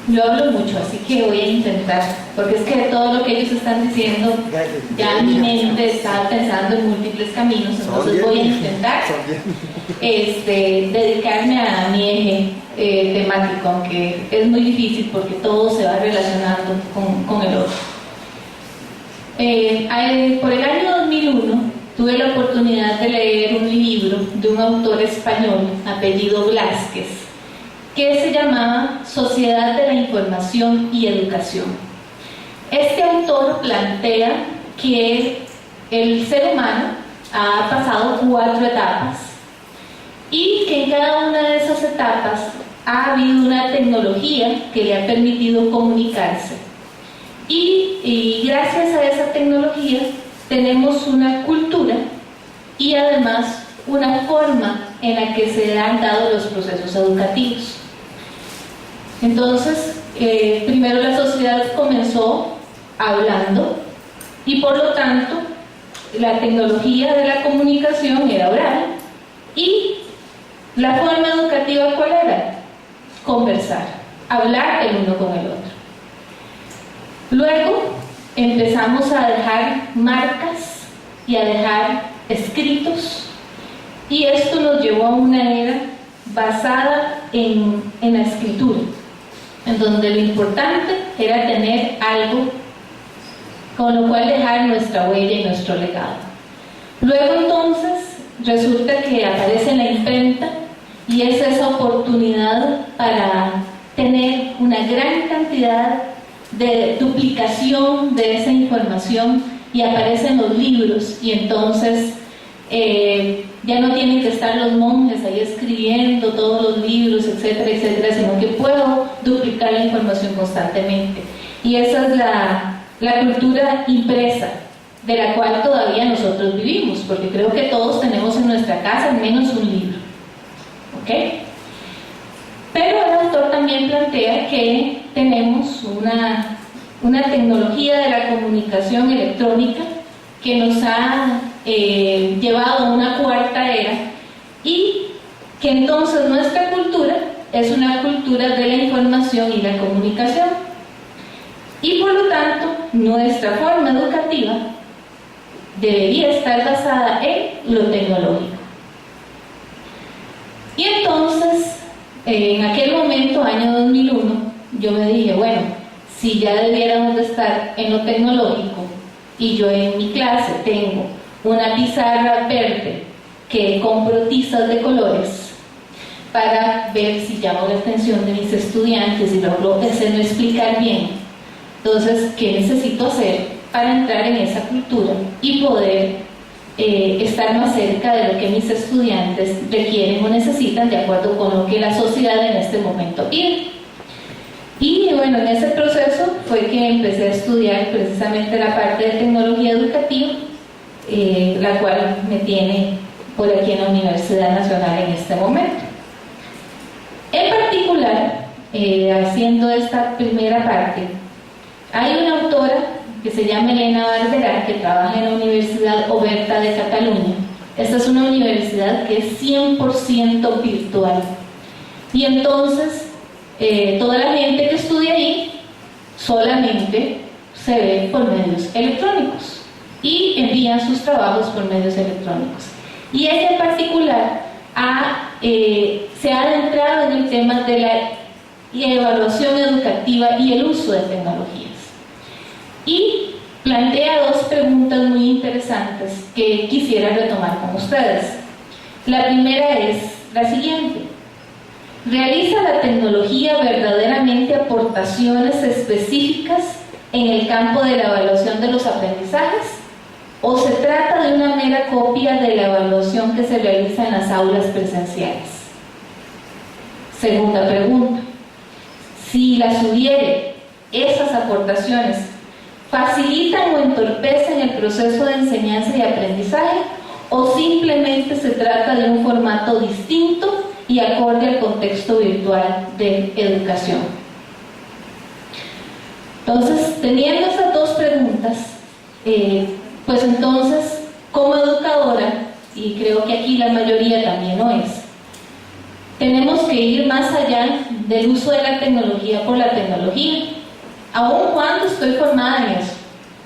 Yo hablo mucho, así que voy a intentar, porque es que todo lo que ellos están diciendo, ya mi mente está pensando en múltiples caminos, entonces voy a intentar dedicarme a mi eje temático, aunque es muy difícil porque todo se va relacionando con el otro. Por el año 2001 tuve la oportunidad de leer un libro de un autor español, apellido Blázquez, que se llamaba Sociedad de la Información y Educación. Este autor plantea que el ser humano ha pasado 4 etapas y que en cada una de esas etapas ha habido una tecnología que le ha permitido comunicarse. Y gracias a esa tecnología tenemos una cultura y además una forma en la que se han dado los procesos educativos. Entonces, primero la sociedad comenzó hablando y por lo tanto la tecnología de la comunicación era oral y la forma educativa ¿cuál era? Conversar, hablar el uno con el otro. Luego empezamos a dejar marcas y a dejar escritos y esto nos llevó a una era basada en la escritura, en donde lo importante era tener algo con lo cual dejar nuestra huella y nuestro legado. Luego entonces resulta que aparece la imprenta y es esa oportunidad para tener una gran cantidad de duplicación de esa información y aparecen los libros y entonces ya no tienen que estar los monjes ahí escribiendo todos los libros, etcétera, etcétera, sino que puedo duplicar la información constantemente. Y esa es la cultura impresa, de la cual todavía nosotros vivimos, porque creo que todos tenemos en nuestra casa al menos un libro. ¿Ok? Pero el autor también plantea que tenemos una tecnología de la comunicación electrónica que nos ha llevado a una 4ª era y que entonces nuestra cultura es una cultura de la información y la comunicación y por lo tanto nuestra forma educativa debería estar basada en lo tecnológico. Y entonces en aquel momento, año 2001, yo me dije, bueno, si ya debiéramos de estar en lo tecnológico y yo en mi clase tengo una pizarra verde que compro tizas de colores para ver si llamo la atención de mis estudiantes y logro hacerlo explicar bien. Entonces, ¿qué necesito hacer para entrar en esa cultura y poder estar más cerca de lo que mis estudiantes requieren o necesitan de acuerdo con lo que la sociedad en este momento pide? Y bueno, en ese proceso fue que empecé a estudiar precisamente la parte de tecnología educativa, la cual me tiene por aquí en la Universidad Nacional en este momento. En particular, haciendo esta primera parte, hay una autora que se llama Elena Barberá, que trabaja en la Universidad Oberta de Cataluña. Esta es una universidad que es 100% virtual. Y entonces, toda la gente que estudia ahí solamente se ve por medios electrónicos y envían sus trabajos por medios electrónicos. Y ella en particular se ha adentrado en el tema de la evaluación educativa y el uso de tecnologías. Y plantea 2 preguntas muy interesantes que quisiera retomar con ustedes. La primera es la siguiente: ¿realiza la tecnología verdaderamente aportaciones específicas en el campo de la evaluación de los aprendizajes? ¿O se trata de una mera copia de la evaluación que se realiza en las aulas presenciales? Segunda pregunta: si las hubiere, esas aportaciones ¿facilitan o entorpecen el proceso de enseñanza y aprendizaje o simplemente se trata de un formato distinto y acorde al contexto virtual de educación? Entonces, teniendo esas 2 preguntas, pues entonces, como educadora, y creo que aquí la mayoría también lo es, tenemos que ir más allá del uso de la tecnología por la tecnología, aun cuando estoy formada en eso.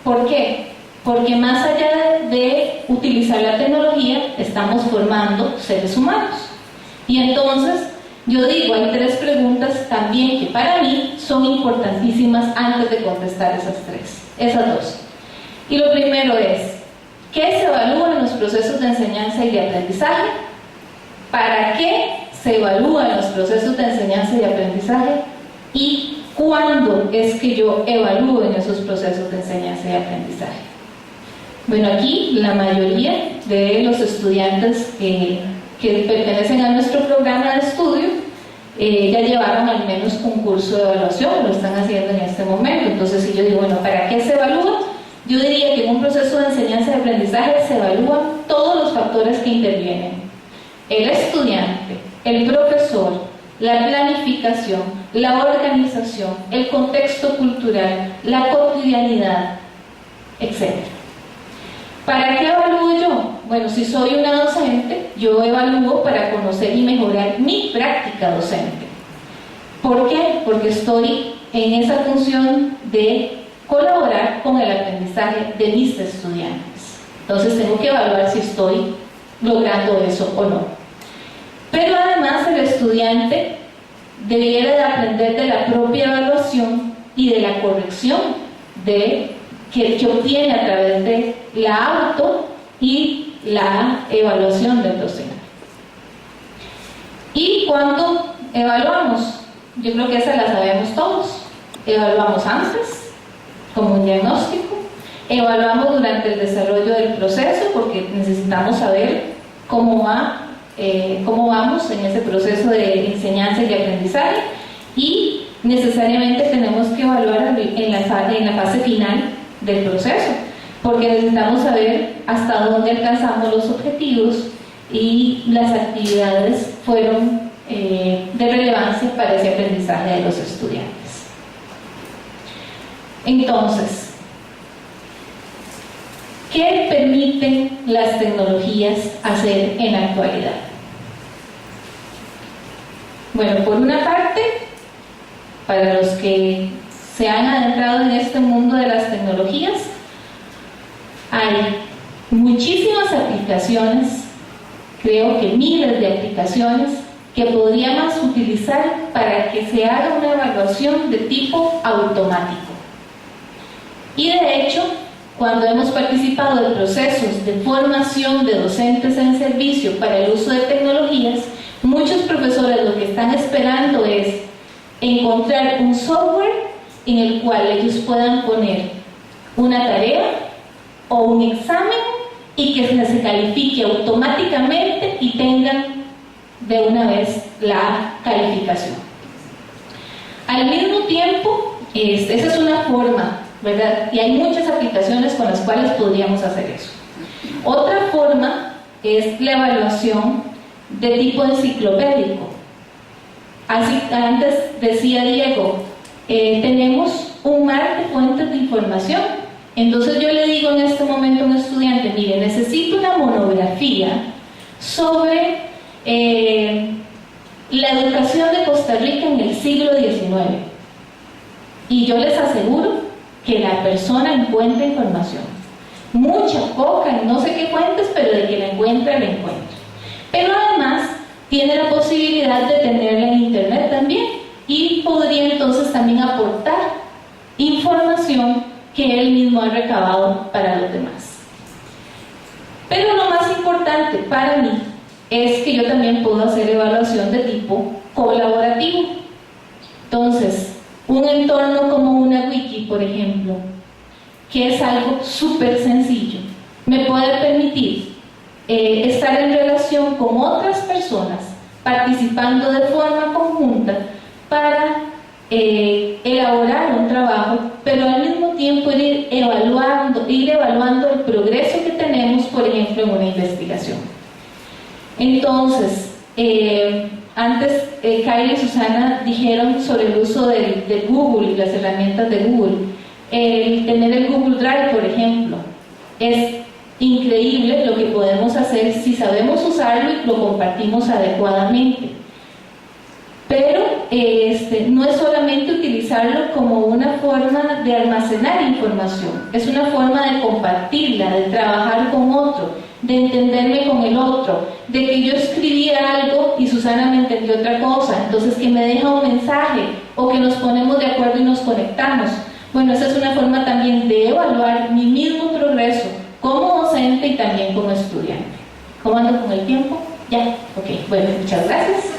¿Por qué? Porque más allá de utilizar la tecnología, estamos formando seres humanos. Y entonces, yo digo, hay 3 preguntas también que para mí son importantísimas antes de contestar esas 2. Y lo primero es, ¿qué se evalúa en los procesos de enseñanza y de aprendizaje? ¿Para qué se evalúan los procesos de enseñanza y de aprendizaje? ¿Y cuándo es que yo evalúo en esos procesos de enseñanza y aprendizaje? Bueno, aquí la mayoría de los estudiantes que pertenecen a nuestro programa de estudio ya llevaron al menos un curso de evaluación, lo están haciendo en este momento. Entonces, si yo digo, bueno, ¿para qué se evalúa? Yo diría que en un proceso de enseñanza y aprendizaje se evalúan todos los factores que intervienen: el estudiante, el profesor, la planificación, la organización, el contexto cultural, la cotidianidad, etc. ¿Para qué evalúo yo? Bueno, si soy una docente, yo evalúo para conocer y mejorar mi práctica docente. ¿Por qué? Porque estoy en esa función de colaborar con el aprendizaje de mis estudiantes. Entonces tengo que evaluar si estoy logrando eso o no. Pero además el estudiante debiera de aprender de la propia evaluación y de la corrección que obtiene a través de la auto y la evaluación del docente. ¿Y cuando evaluamos? Yo creo que esa la sabemos todos. Evaluamos antes, como un diagnóstico. Evaluamos durante el desarrollo del proceso, porque necesitamos saber cómo vamos en ese proceso de enseñanza y de aprendizaje, y necesariamente tenemos que evaluar en la fase final del proceso, porque necesitamos saber hasta dónde alcanzamos los objetivos y las actividades fueron de relevancia para ese aprendizaje de los estudiantes. Entonces, ¿qué permiten las tecnologías hacer en la actualidad? Bueno, por una parte, para los que se han adentrado en este mundo de las tecnologías, hay muchísimas aplicaciones, creo que miles de aplicaciones, que podríamos utilizar para que se haga una evaluación de tipo automático. Y de hecho, cuando hemos participado de procesos de formación de docentes en servicio para el uso de tecnologías, muchos profesores lo que están esperando es encontrar un software en el cual ellos puedan poner una tarea o un examen y que se califique automáticamente y tengan de una vez la calificación. Al mismo tiempo, esa es una forma, ¿verdad? Y hay muchas aplicaciones con las cuales podríamos hacer eso. Otra forma es la evaluación de tipo enciclopédico. Así, antes decía Diego, tenemos un mar de fuentes de información. Entonces yo le digo en este momento a un estudiante, mire, necesito una monografía sobre la educación de Costa Rica en el siglo XIX. Y yo les aseguro que la persona encuentra información. Mucha, poca, no sé qué fuentes, pero de que la encuentra. Pero además tiene la posibilidad de tenerla en internet también, y podría entonces también aportar información que él mismo ha recabado para los demás. Pero lo más importante para mí es que yo también puedo hacer evaluación de tipo colaborativo. Entonces, un entorno como una wiki, por ejemplo, que es algo súper sencillo, me puede permitir estar en relación con otras personas, participando de forma conjunta para elaborar un trabajo, pero al mismo tiempo ir evaluando el progreso que tenemos, por ejemplo, en una investigación. Entonces, antes Kylie y Susana dijeron sobre el uso de Google y las herramientas de Google. El tener el Google Drive, por ejemplo, es increíble lo que podemos hacer si sabemos usarlo y lo compartimos adecuadamente. Pero no es solamente utilizarlo como una forma de almacenar información, es una forma de compartirla, de trabajar con otro, de entenderme con el otro, de que yo escribía algo y Susana me entendió otra cosa, entonces que me deja un mensaje o que nos ponemos de acuerdo y nos conectamos. Bueno, esa es una forma también de evaluar mi mismo progreso como docente y también como estudiante. ¿Cómo ando con el tiempo? Ya, ok, bueno, muchas gracias.